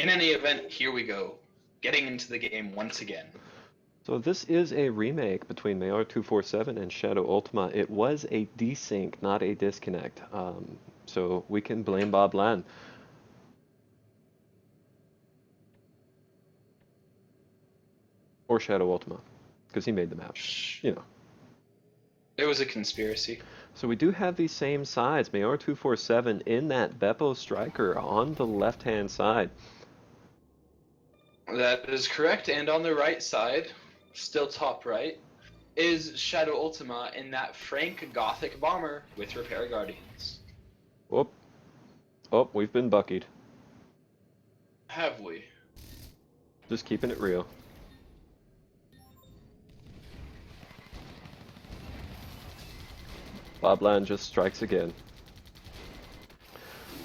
In any event, here we go, getting into the game once again. So this is a remake between Maor247 and ShadowUltima. It was a desync, not a disconnect. So we can blame Bob Land. Or ShadowUltima, because he made the map. You know. It was a conspiracy. So we do have these same sides. Maor247 in that Beppo Striker on the left-hand side. That is correct, and on the right side, still top right, is ShadowUltima in that Frank Gothic Bomber with Repair Guardians. Whoop. Oh, we've been buckied. Have we? Just keeping it real. Bob Land just strikes again.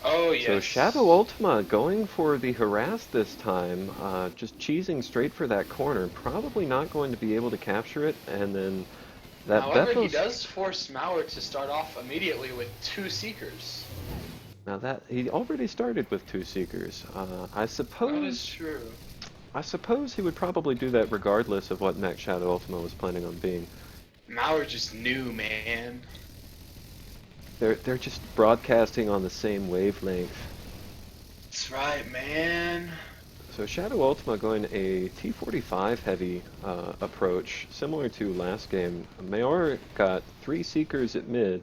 Oh, yes. So ShadowUltima going for the harass this time, just cheesing straight for that corner. Probably not going to be able to capture it, and then that However, Beppo's... he does force Maor to start off immediately with 2 Seekers. Now that he already started with 2 Seekers. I suppose... That is true. I suppose he would probably do that regardless of what mech ShadowUltima was planning on being. Maor just knew, man. They're just broadcasting on the same wavelength. That's right, man. So ShadowUltima going a T45 heavy approach, similar to last game. Maor got 3 Seekers at mid,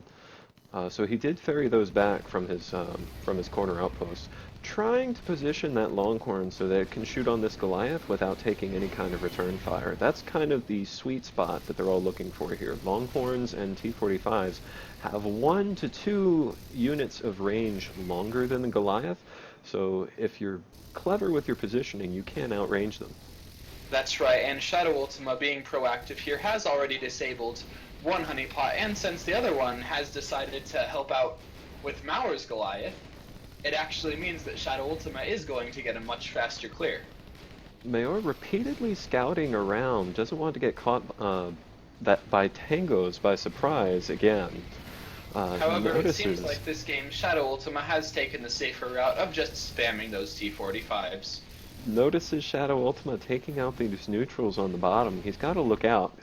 so he did ferry those back from his corner outpost, trying to position that Longhorn so that it can shoot on this Goliath without taking any kind of return fire. That's kind of the sweet spot that they're all looking for here. Longhorns and T45s have 1 to 2 units of range longer than the Goliath, so if you're clever with your positioning, you can outrange them. That's right, and ShadowUltima, being proactive here, has already disabled one honeypot, and since the other one has decided to help out with Maor's Goliath, it actually means that ShadowUltima is going to get a much faster clear. Maor repeatedly scouting around, doesn't want to get caught by tangos by surprise again. However, it seems like this game, ShadowUltima has taken the safer route of just spamming those T45s. Notices ShadowUltima taking out these neutrals on the bottom. He's got to look out,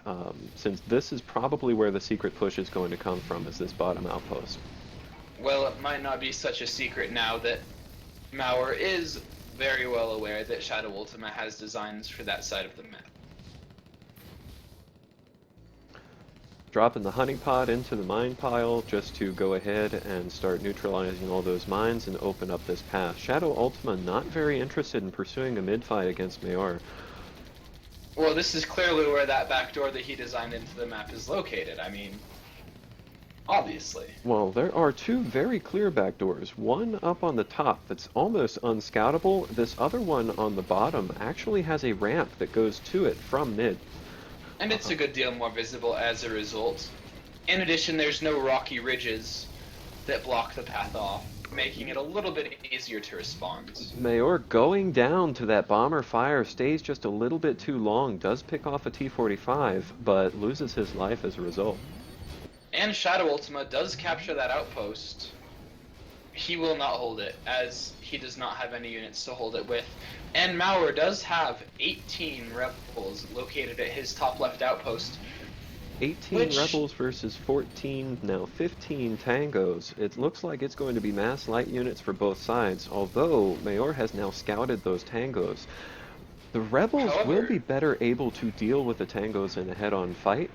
since this is probably where the secret push is going to come from, is this bottom outpost. Well, it might not be such a secret now that Maor is very well aware that ShadowUltima has designs for that side of the map. Dropping the honeypot into the mine pile just to go ahead and start neutralizing all those mines and open up this path. ShadowUltima not very interested in pursuing a mid-fight against Maor. Well, this is clearly where that backdoor that he designed into the map is located. I mean, obviously. Well, there are 2 very clear backdoors. One up on the top that's almost unscoutable. This other one on the bottom actually has a ramp that goes to it from mid. And it's a good deal more visible as a result. In addition, there's no rocky ridges that block the path off, making it a little bit easier to respond. Maor going down to that bomber fire, stays just a little bit too long, does pick off a T45, but loses his life as a result. And ShadowUltima does capture that outpost. He will not hold it, as he does not have any units to hold it with. And Maor does have 18 rebels located at his top left outpost. 18 rebels versus 14, now 15 tangos. It looks like it's going to be mass light units for both sides, although Maor has now scouted those tangos. The rebels will be better able to deal with the tangos in a head-on fight.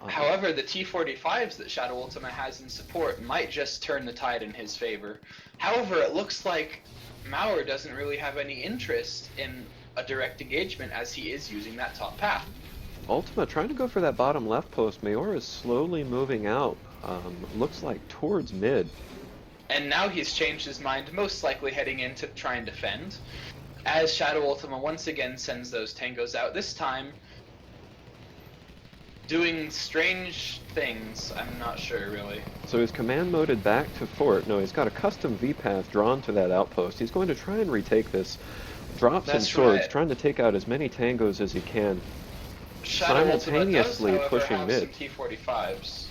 However, the T45s that ShadowUltima has in support might just turn the tide in his favor. However, it looks like Maor doesn't really have any interest in a direct engagement as he is using that top path. Ultima trying to go for that bottom left post. Maor is slowly moving out, looks like towards mid. And now he's changed his mind, most likely heading in to try and defend, as ShadowUltima once again sends those tangos out, this time doing strange things. I'm not sure, really. So he's command moded back to fort. No, he's got a custom V-path drawn to that outpost. He's going to try and retake this. Drops and swords, trying to take out as many tangos as he can. ShadowUltima Simultaneously does, however, pushing have mid. some T45s.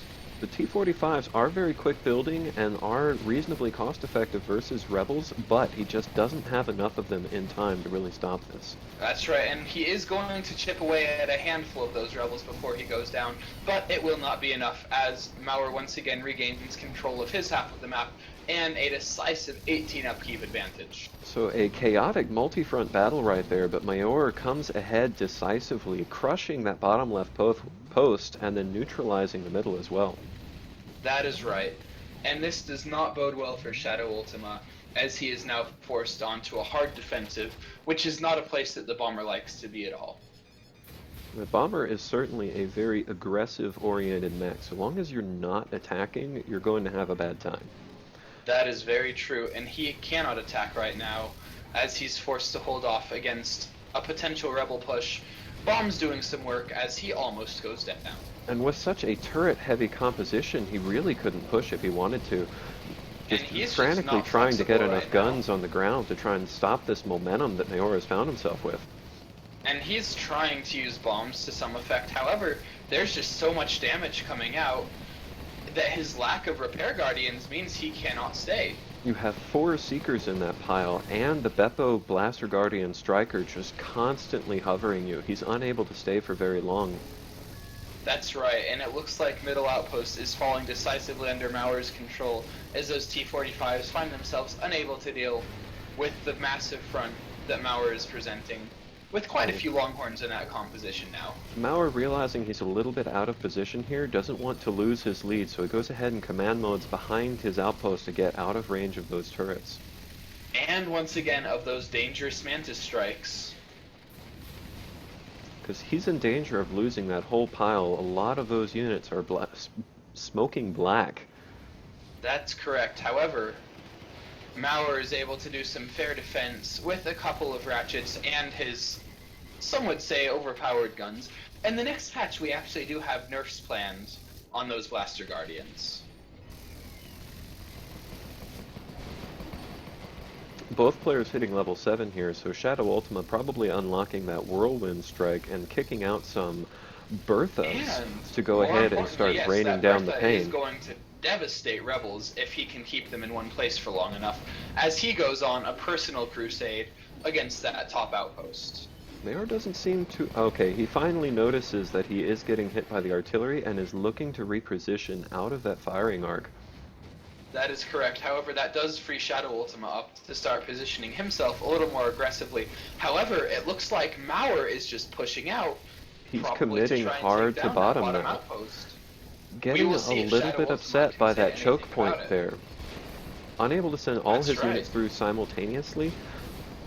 The T-45s are very quick building and are reasonably cost-effective versus Rebels, but he just doesn't have enough of them in time to really stop this. That's right, and he is going to chip away at a handful of those rebels before he goes down, but it will not be enough as Maor once again regains control of his half of the map and a decisive 18 upkeep advantage. So a chaotic multi-front battle right there, but Maor comes ahead decisively, crushing that bottom left post and then neutralizing the middle as well. That is right, and this does not bode well for ShadowUltima, as he is now forced onto a hard defensive, which is not a place that the bomber likes to be at all. The bomber is certainly a very aggressive-oriented mech. So long as you're not attacking, you're going to have a bad time. That is very true, and he cannot attack right now, as he's forced to hold off against a potential rebel push. Bomb's doing some work as he almost goes down. And with such a turret-heavy composition, he really couldn't push if he wanted to. Just frantically trying to get enough guns on the ground to try and stop this momentum that Maor has found himself with. And he's trying to use bombs to some effect, however, there's just so much damage coming out that his lack of repair guardians means he cannot stay. You have 4 Seekers in that pile, and the Beppo Blaster Guardian Striker just constantly hovering you. He's unable to stay for very long. That's right, and it looks like middle outpost is falling decisively under Maor's control as those T-45s find themselves unable to deal with the massive front that Maor is presenting, with quite a few Longhorns in that composition now. Maor, realizing he's a little bit out of position here, doesn't want to lose his lead, so he goes ahead and command modes behind his outpost to get out of range of those turrets. And once again of those dangerous Mantis strikes. Because he's in danger of losing that whole pile. A lot of those units are smoking black. That's correct. However, Maor is able to do some fair defense with a couple of ratchets and his, some would say, overpowered guns. And the next patch we actually do have nerfs planned on those Blaster Guardians. Both players hitting level 7 here, so ShadowUltima probably unlocking that Whirlwind Strike and kicking out some Berthas to go ahead and start raining down the pain. Is going to devastate rebels if he can keep them in one place for long enough, as he goes on a personal crusade against that top outpost. Maor doesn't seem to... Okay, he finally notices that he is getting hit by the artillery and is looking to reposition out of that firing arc. That is correct. However, that does free ShadowUltima up to start positioning himself a little more aggressively. However, it looks like Maor is just pushing out. He's committing hard to bottom now. Outpost. Getting a little bit upset by that choke point there. Unable to send all his units through simultaneously.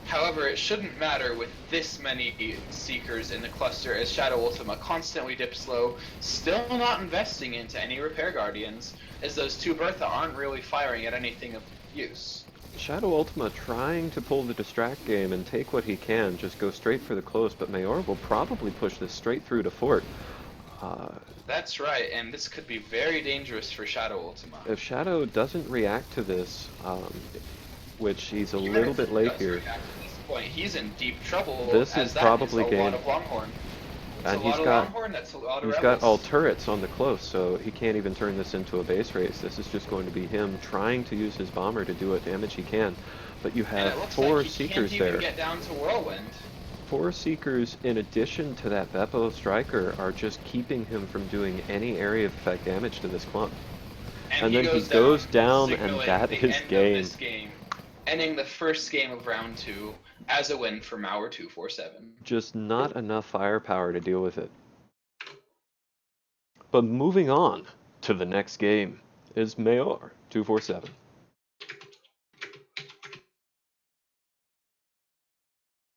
However, it shouldn't matter with this many Seekers in the cluster as ShadowUltima constantly dips low, still not investing into any repair guardians, as those 2 Bertha aren't really firing at anything of use. ShadowUltima trying to pull the distract game and take what he can, just go straight for the close, but Maor will probably push this straight through to fort. That's right, and this could be very dangerous for ShadowUltima. If Shadow doesn't react to this, which he's a little bit late here. At this point, he's in deep trouble. This is probably game. And he's got all turrets on the close, so he can't even turn this into a base race. This is just going to be him trying to use his bomber to do what damage he can. But you have 4 Seekers there. Even get down to Whirlwind. 4 Seekers, in addition to that Beppo Striker, are just keeping him from doing any area of effect damage to this clump. And then he goes down, and that is game. Ending the first game of round 2 as a win for Maor247. Just not enough firepower to deal with it. But moving on to the next game is Maor247.